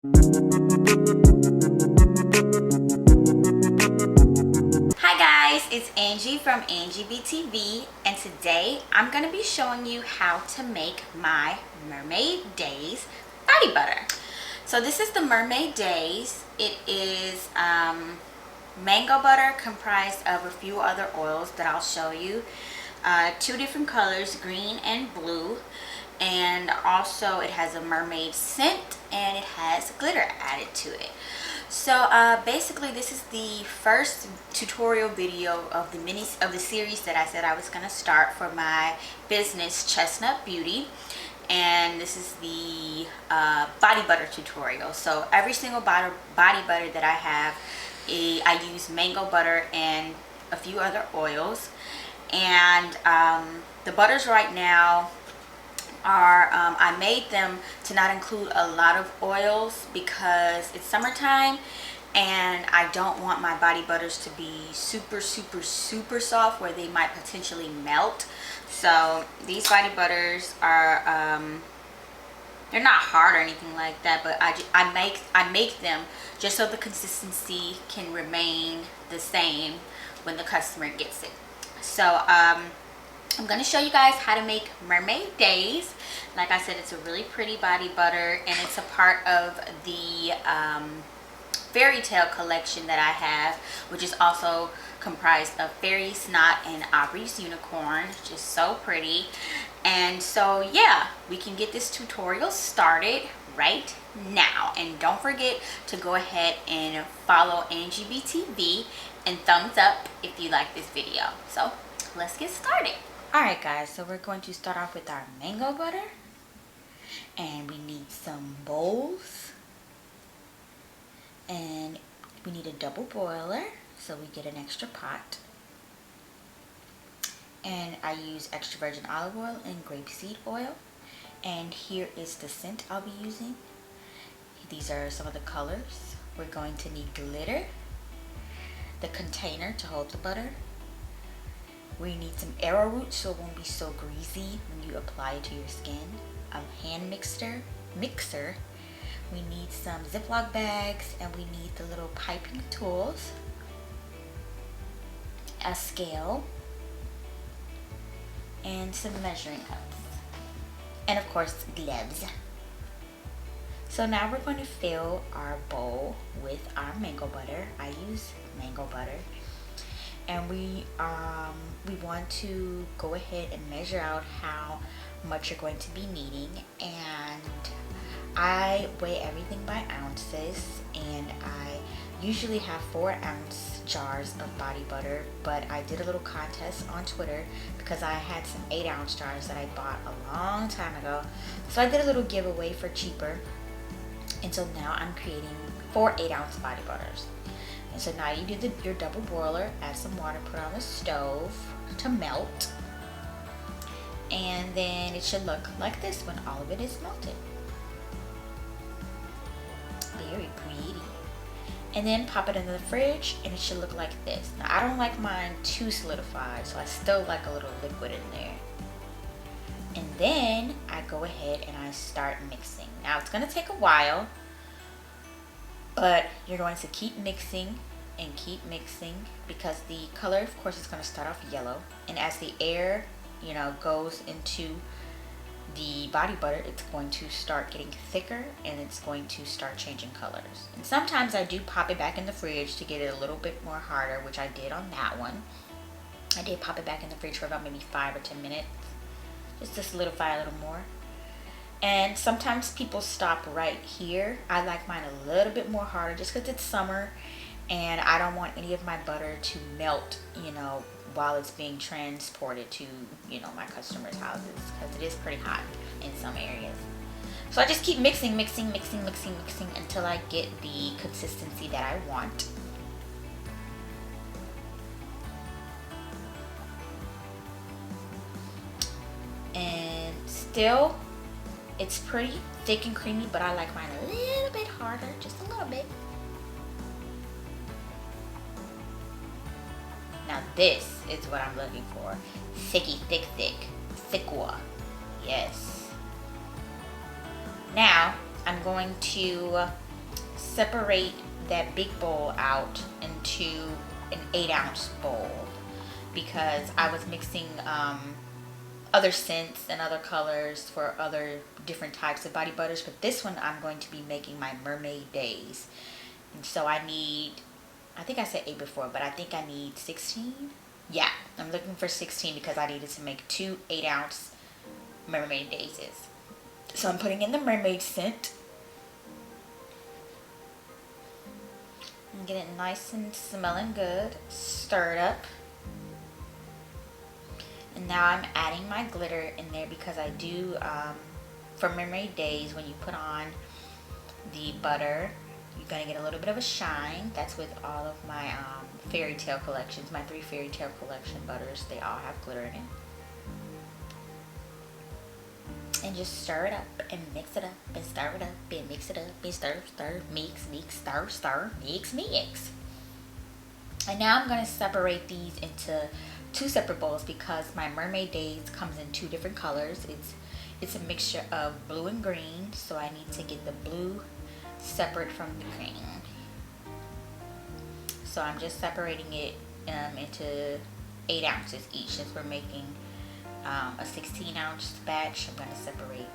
Hi guys, it's Angie from Angie BTV, and today I'm going to be showing you how to make my Mermaid Days body butter. So this is the Mermaid Days. It is mango butter comprised of a few other oils that I'll show you. Two different colors, green and blue, and also it has a mermaid scent and it has glitter added to it. So basically this is the first tutorial video of the series that I said I was going to start for my business, Chestnut Beauty. And this is the body butter tutorial. So every single body butter that I have, I use mango butter and a few other oils. And the butters right now are, I made them to not include a lot of oils because it's summertime and I don't want my body butters to be super soft where they might potentially melt. So these body butters are they're not hard or anything like that, but I make them just so the consistency can remain the same when the customer gets it. So I'm going to show you guys how to make Mermaid Days. Like I said, it's a really pretty body butter, and it's a part of the fairy tale collection that I have, which is also comprised of Fairy Snot and Aubrey's Unicorn. Just so pretty. And so yeah, we can get this tutorial started right now. And don't forget to go ahead and follow Angie BTV and thumbs up if you like this video. So let's get started. Alright guys, so we're going to start off with our mango butter, and we need some bowls, and we need a double boiler so we get an extra pot, and I use extra virgin olive oil and grapeseed oil. And here is the scent I'll be using. These are some of the colors. We're going to need glitter, the container to hold the butter. We need some arrowroot so it won't be so greasy when you apply it to your skin. A hand mixer. We need some Ziploc bags, and we need the little piping tools, a scale, and some measuring cups, and of course gloves. So now we're going to fill our bowl with our mango butter. I use mango butter. And we want to go ahead and measure out how much you're going to be needing. And I weigh everything by ounces, and I usually have 4-ounce jars of body butter, but I did a little contest on Twitter because I had some 8-ounce jars that I bought a long time ago. So I did a little giveaway for cheaper, and so now I'm creating 4 8-ounce body butters. And so now you do your double boiler, add some water, put on the stove to melt, and then it should look like this when all of it is melted. Very pretty. And then pop it into the fridge, and it should look like this. Now I don't like mine too solidified, so I still like a little liquid in there. And then I go ahead and I start mixing. Now it's going to take a while, but you're going to keep mixing and keep mixing because the color, of course, is going to start off yellow. And as the air, goes into the body butter, it's going to start getting thicker and it's going to start changing colors. And sometimes I do pop it back in the fridge to get it a little bit more harder, which I did on that one. I did pop it back in the fridge for about maybe 5 or 10 minutes just to solidify a little more. And sometimes people stop right here. I like mine a little bit more harder just because it's summer and I don't want any of my butter to melt, while it's being transported to, my customers' houses, because it is pretty hot in some areas. So I just keep mixing until I get the consistency that I want. And still, it's pretty thick and creamy, but I like mine a little bit harder, just a little bit. Now this is what I'm looking for. Thicky, thickwa. Yes. Now I'm going to separate that big bowl out into an 8-ounce bowl because I was mixing other scents and other colors for other different types of body butters, but this one I'm going to be making my Mermaid Days. And so I need, I think I said 8 before, but I think I need 16. Yeah, I'm looking for 16 because I needed to make 2 8-ounce Mermaid Days. So I'm putting in the mermaid scent and get it nice and smelling good. Stir it up. And now I'm adding my glitter in there because I do, for Mermaid Days, when you put on the butter, you're going to get a little bit of a shine. That's with all of my fairy tale collections, my 3 fairy tale collection butters. They all have glitter in it. And just stir it up and mix it up and stir it up and mix it up and stir, mix, stir, mix. And now I'm going to separate these into 2 separate bowls because my Mermaid Days comes in 2 different colors. It's a mixture of blue and green, so I need to get the blue separate from the green. So I'm just separating it into 8 ounces each. Since we're making a 16-ounce batch, I'm going to separate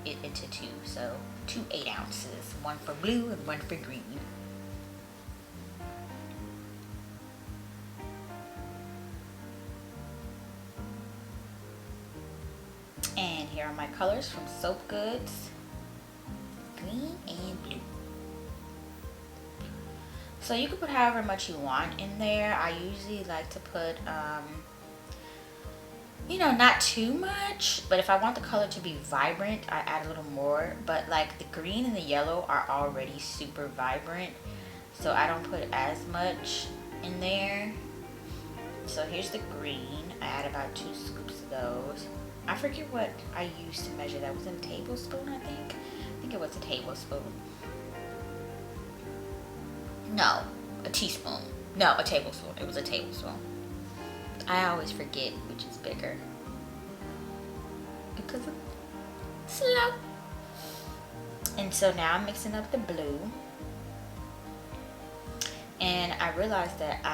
it into 2. So 2 8 ounces, 1 for blue and 1 for green. And here are my colors from Soap Goods, green and blue. So you can put however much you want in there. I usually like to put, you know, not too much, but if I want the color to be vibrant, I add a little more. But like the green and the yellow are already super vibrant, so I don't put as much in there. So here's the green. I add about 2 scoops of those. I forget what I used to measure that. Was it a tablespoon, I think? I think it was a tablespoon. No, a teaspoon. No, a tablespoon. It was a tablespoon. I always forget which is bigger because I'm slow. And so now I'm mixing up the blue. And I realized that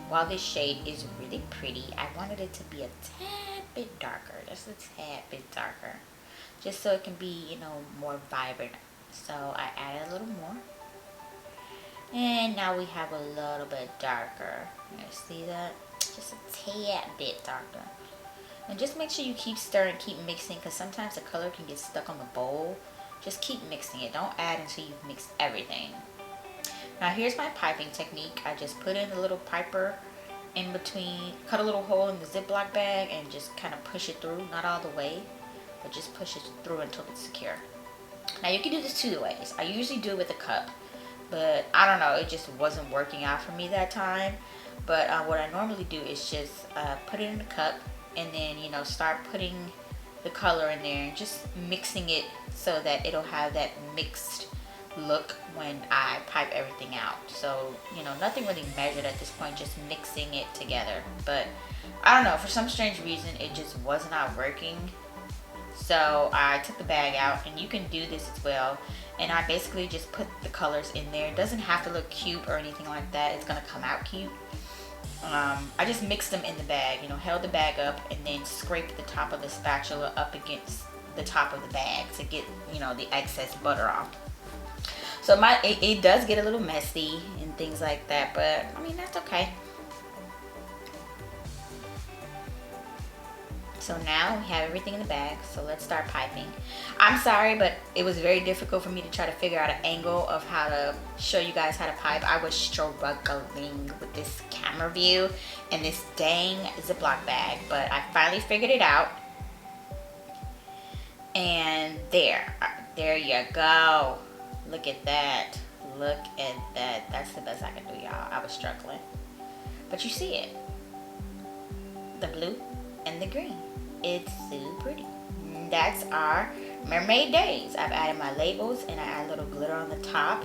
while this shade is really pretty, I wanted it to be a tad bit darker, just a tad bit darker, just so it can be, you know, more vibrant. So I added a little more. And now we have a little bit darker. You see that? Just a tad bit darker. And just make sure you keep stirring, keep mixing, because sometimes the color can get stuck on the bowl. Just keep mixing it. Don't add until you've mixed everything. Now here's my piping technique. I just put in a little piper in between, cut a little hole in the Ziploc bag and just kind of push it through. Not all the way, but just push it through until it's secure. Now you can do this 2 ways. I usually do it with a cup, but I don't know, it just wasn't working out for me that time. But what I normally do is just put it in a cup and then, you know, start putting the color in there and just mixing it so that it'll have that mixed look when I pipe everything out. So, you know, nothing really measured at this point, just mixing it together. But I don't know, for some strange reason it just was not working. So I took the bag out, and you can do this as well. And I basically just put the colors in there. It doesn't have to look cute or anything like that. It's gonna come out cute. I just mixed them in the bag, you know, held the bag up and then scraped the top of the spatula up against the top of the bag to get, you know, the excess butter off. So it does get a little messy and things like that, but I mean, that's okay. So now we have everything in the bag, so let's start piping. I'm sorry, but it was very difficult for me to try to figure out an angle of how to show you guys how to pipe. I was struggling with this camera view and this dang Ziploc bag, but I finally figured it out. And there you go. Look at that. Look at that. That's the best I can do, y'all. I was struggling. But you see it. The blue and the green. It's so pretty. That's our Mermaid Days. I've added my labels and I add a little glitter on the top.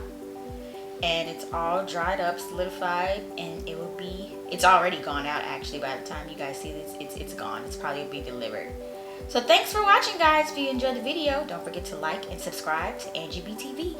And it's all dried up, solidified, and it will be, it's already gone out actually. By the time you guys see this, it's gone. It's probably be delivered. So thanks for watching, guys. If you enjoyed the video, don't forget to like and subscribe to Angie BTV.